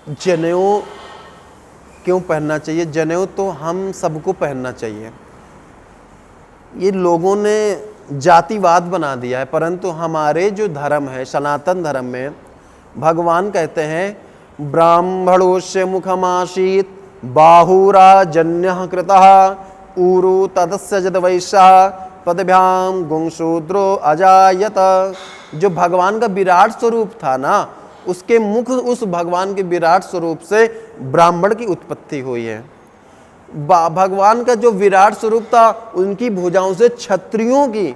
जनेऊ क्यों पहनना चाहिए? जनेऊ तो हम सबको पहनना चाहिए। ये लोगों ने जातिवाद बना दिया है, परंतु हमारे जो धर्म है, सनातन धर्म में भगवान कहते हैं ब्राह्मणोस्य मुखमासीत बाहुराजन्यः कृतः ऊरु तदस्य जद वैश्यः पदभ्याम गुंशूद्रो अजायत। जो भगवान का विराट स्वरूप था ना, उसके मुख, उस भगवान के विराट स्वरूप से ब्राह्मण की उत्पत्ति हुई है। भगवान का जो विराट स्वरूप था, उनकी भुजाओं से क्षत्रियों की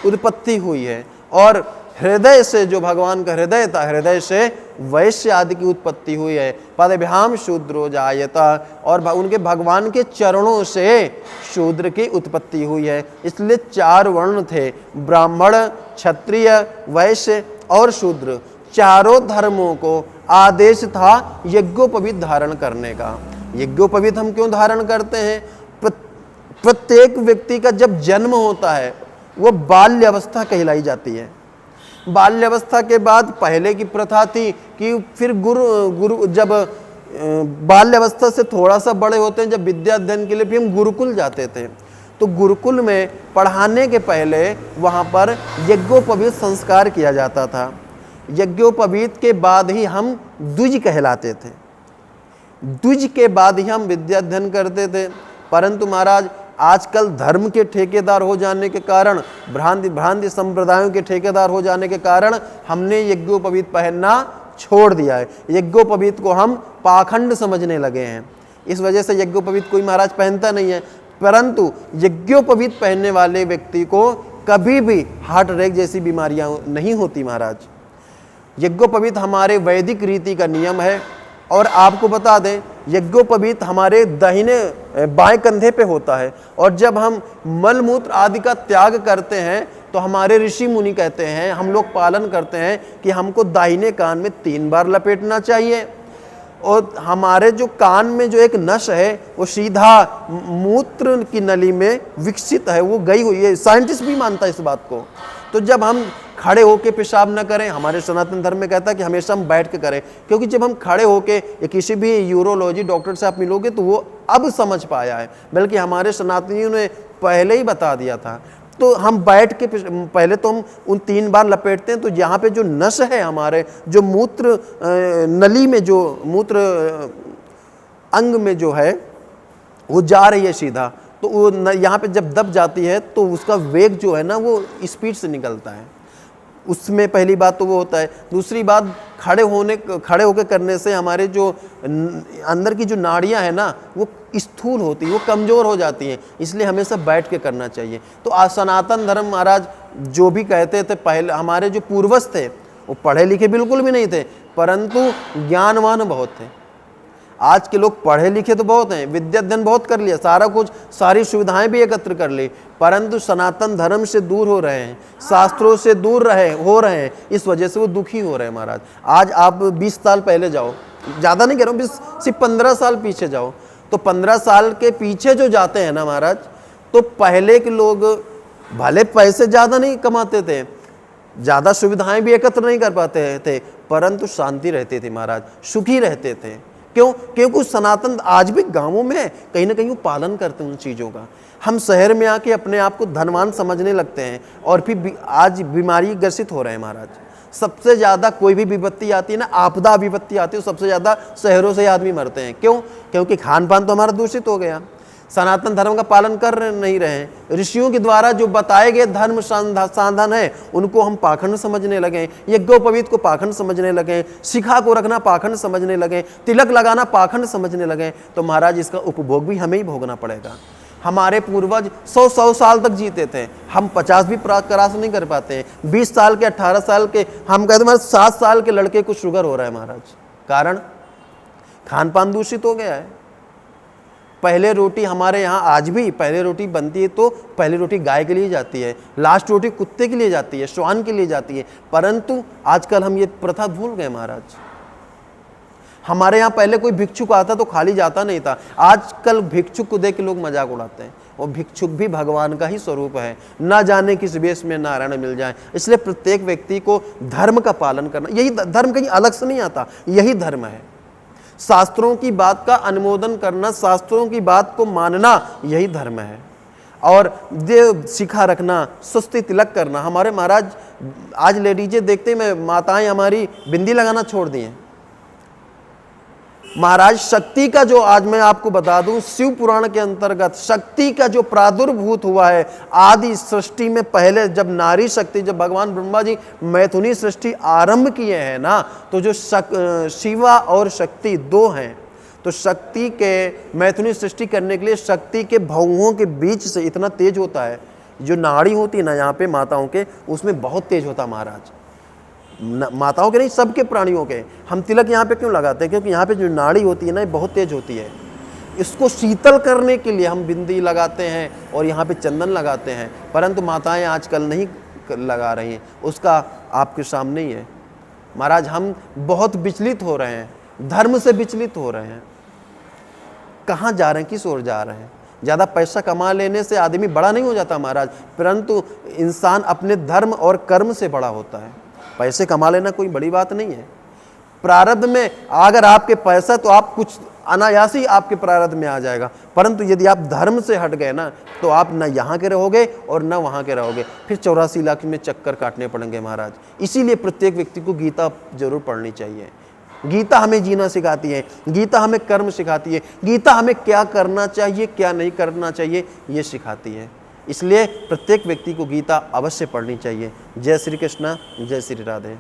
उत्पत्ति हुई है, और हृदय से, जो भगवान का हृदय था, हृदय से वैश्य आदि की उत्पत्ति हुई है। पदभ्याम शूद्रो जायता, और उनके भगवान के चरणों से शूद्र की उत्पत्ति हुई है। इसलिए 4 वर्ण थे, ब्राह्मण, क्षत्रिय, वैश्य और शूद्र। चारों धर्मों को आदेश था यज्ञोपवीत धारण करने का। यज्ञोपवीत हम क्यों धारण करते हैं? प्रत्येक व्यक्ति का जब जन्म होता है वो बाल्यावस्था कहलाई जाती है। बाल्यावस्था के बाद पहले की प्रथा थी कि फिर गुरु जब बाल्यावस्था से थोड़ा सा बड़े होते हैं, जब विद्या अध्ययन के लिए फिर हम गुरुकुल जाते थे, तो गुरुकुल में पढ़ाने के पहले वहाँ पर यज्ञोपवीत संस्कार किया जाता था। यज्ञोपवीत के बाद ही हम द्विज कहलाते थे, द्विज के बाद ही हम विद्या अध्ययन करते थे। परंतु महाराज, आजकल धर्म के ठेकेदार हो जाने के कारण, भ्रांति संप्रदायों के ठेकेदार हो जाने के कारण हमने यज्ञोपवीत पहनना छोड़ दिया है। यज्ञोपवीत को हम पाखंड समझने लगे हैं। इस वजह से यज्ञोपवीत कोई महाराज पहनता नहीं है। परंतु यज्ञोपवीत पहनने वाले व्यक्ति को कभी भी हार्ट अटैक जैसी बीमारियां नहीं होती महाराज। यज्ञोपवीत हमारे वैदिक रीति का नियम है। और आपको बता दें, यज्ञोपवीत हमारे दाहिने बाएं कंधे पे होता है, और जब हम मलमूत्र आदि का त्याग करते हैं तो हमारे ऋषि मुनि कहते हैं, हम लोग पालन करते हैं कि हमको दाहिने कान में 3 बार लपेटना चाहिए। और हमारे जो कान में जो एक नस है वो सीधा मूत्र की नली में विकसित है, वो गई हुई है। साइंटिस्ट भी मानता है इस बात को। तो जब हम खड़े होके पेशाब न करें, हमारे सनातन धर्म में कहता है कि हमेशा हम बैठ के करें, क्योंकि जब हम खड़े होके या किसी भी यूरोलॉजी डॉक्टर से आप मिलोगे तो वो अब समझ पाया है, बल्कि हमारे सनातनियों ने पहले ही बता दिया था। तो हम बैठ के पहले तो हम उन 3 बार लपेटते हैं, तो यहाँ पे जो नस है, हमारे जो मूत्र नली में, जो मूत्र अंग में जो है वो जा रही है सीधा, तो वो यहाँ पे जब दब जाती है तो उसका वेग जो है ना वो स्पीड से निकलता है। उसमें पहली बात तो वो होता है। दूसरी बात, खड़े होकर करने से हमारे जो अंदर की जो नाड़ियाँ हैं ना वो स्थूल होती है, वो कमज़ोर हो जाती हैं, इसलिए हमेशा बैठ के करना चाहिए। तो सनातन धर्म महाराज जो भी कहते थे, पहले हमारे जो पूर्वज थे वो पढ़े लिखे बिल्कुल भी नहीं थे, परंतु ज्ञानवान बहुत थे। आज के लोग पढ़े लिखे तो बहुत हैं, विद्या अध्ययन बहुत कर लिया, सारा कुछ, सारी सुविधाएं भी एकत्र कर ली, परंतु सनातन धर्म से दूर हो रहे हैं, शास्त्रों से दूर हो रहे हैं। इस वजह से वो दुखी हो रहे हैं महाराज। आज आप 20 साल पहले जाओ, ज़्यादा नहीं कह रहा हूँ, सिर्फ 15 साल पीछे जाओ, तो 15 साल के पीछे जो जाते हैं ना महाराज, तो पहले के लोग भले पैसे ज़्यादा नहीं कमाते थे, ज़्यादा सुविधाएं भी एकत्र नहीं कर पाते थे, परंतु शांति रहती थी महाराज, सुखी रहते थे। क्यों? क्योंकि सनातन आज भी गांवों में कहीं ना कहीं वो पालन करते हैं उन चीज़ों का। हम शहर में आके अपने आप को धनवान समझने लगते हैं, और फिर आज बीमारी ग्रसित हो रहे हैं महाराज। सबसे ज़्यादा कोई भी विपत्ति आती है ना, आपदा विपत्ति आती है, सबसे ज़्यादा शहरों से आदमी मरते हैं। क्यों? क्योंकि खान पान तो हमारा दूषित हो गया, सनातन धर्म का पालन कर नहीं रहे हैं। ऋषियों के द्वारा जो बताए गए धर्म साधन है उनको हम पाखंड समझने लगे, यज्ञोपवीत को पाखंड समझने लगे, शिखा को रखना पाखंड समझने लगे, तिलक लगाना पाखंड समझने लगे, तो महाराज इसका उपभोग भी हमें ही भोगना पड़ेगा। हमारे पूर्वज 100 साल तक जीते थे, हम 50 भी क्रॉस नहीं कर पाते हैं। 20 साल के, 18 साल के, हम कहते हैं 7 साल के लड़के को शुगर हो रहा है महाराज। कारण खान पान दूषित हो गया है। पहले रोटी हमारे यहाँ आज भी पहले रोटी बनती है तो पहली रोटी गाय के लिए जाती है, लास्ट रोटी कुत्ते के लिए जाती है, श्वान के लिए जाती है, परंतु आजकल हम ये प्रथा भूल गए महाराज। हमारे यहाँ पहले कोई भिक्षुक आता तो खाली जाता नहीं था, आजकल भिक्षुक को देख के लोग मजाक उड़ाते हैं। और भिक्षुक भी भगवान का ही स्वरूप है, ना जाने किस वेश में नारायण मिल जाए। इसलिए प्रत्येक व्यक्ति को धर्म का पालन करना, यही धर्म कहीं अलग से नहीं आता, यही धर्म है। शास्त्रों की बात का अनुमोदन करना, शास्त्रों की बात को मानना, यही धर्म है। और देव शिखा रखना, सुस्ती तिलक करना। हमारे महाराज आज लेडीजें देखते में माताएं हमारी बिंदी लगाना छोड़ दी हैं। महाराज शक्ति का जो, आज मैं आपको बता दूं, शिव पुराण के अंतर्गत शक्ति का जो प्रादुर्भूत हुआ है आदि सृष्टि में, पहले जब नारी शक्ति, जब भगवान ब्रह्मा जी मैथुनी सृष्टि आरंभ किए हैं ना, तो जो शिवा और शक्ति दो हैं, तो शक्ति के मैथुनी सृष्टि करने के लिए शक्ति के भौहों के बीच से इतना तेज होता है, जो नाड़ी होती है ना यहाँ पे माताओं के, उसमें बहुत तेज होता है महाराज। माताओं के नहीं, सबके प्राणियों के। हम तिलक यहाँ पे क्यों लगाते हैं? क्योंकि यहाँ पे जो नाड़ी होती है ना, ये बहुत तेज होती है। इसको शीतल करने के लिए हम बिंदी लगाते हैं और यहाँ पे चंदन लगाते हैं, परंतु माताएं आजकल नहीं लगा रही हैं। उसका आपके सामने ही है महाराज। हम बहुत विचलित हो रहे हैं, धर्म से विचलित हो रहे हैं। कहाँ जा रहे हैं, किस ओर जा रहे हैं? ज़्यादा पैसा कमा लेने से आदमी बड़ा नहीं हो जाता महाराज, परंतु इंसान अपने धर्म और कर्म से बड़ा होता है। पैसे कमा लेना कोई बड़ी बात नहीं है। प्रारब्ध में अगर आपके पैसा, तो आप कुछ अनायास ही आपके प्रारब्ध में आ जाएगा, परंतु यदि आप धर्म से हट गए ना, तो आप न यहाँ के रहोगे और न वहाँ के रहोगे, फिर 84 लाख में चक्कर काटने पड़ेंगे महाराज। इसीलिए प्रत्येक व्यक्ति को गीता जरूर पढ़नी चाहिए। गीता हमें जीना सिखाती है, गीता हमें कर्म सिखाती है, गीता हमें क्या करना चाहिए क्या नहीं करना चाहिए ये सिखाती है। इसलिए प्रत्येक व्यक्ति को गीता अवश्य पढ़नी चाहिए। जय श्री कृष्ण, जय श्री राधे।